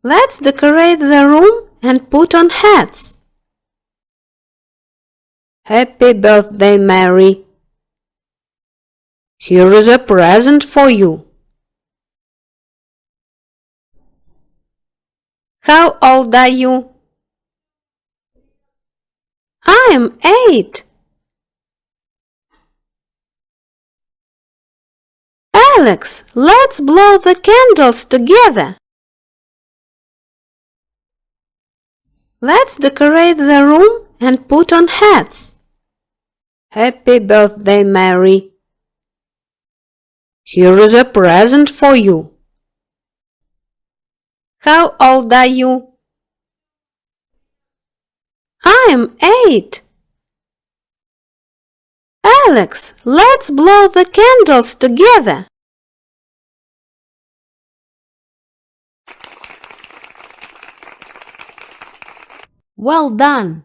Let's decorate the room and put on hats. Happy birthday, Mary. Here is a present for you. How old are you? I am 8. Alex, let's blow the candles together. Let's decorate the room and put on hats. Happy birthday, Mary. Here is a present for you. How old are you? I am 8. Alex, let's blow the candles together. Well done!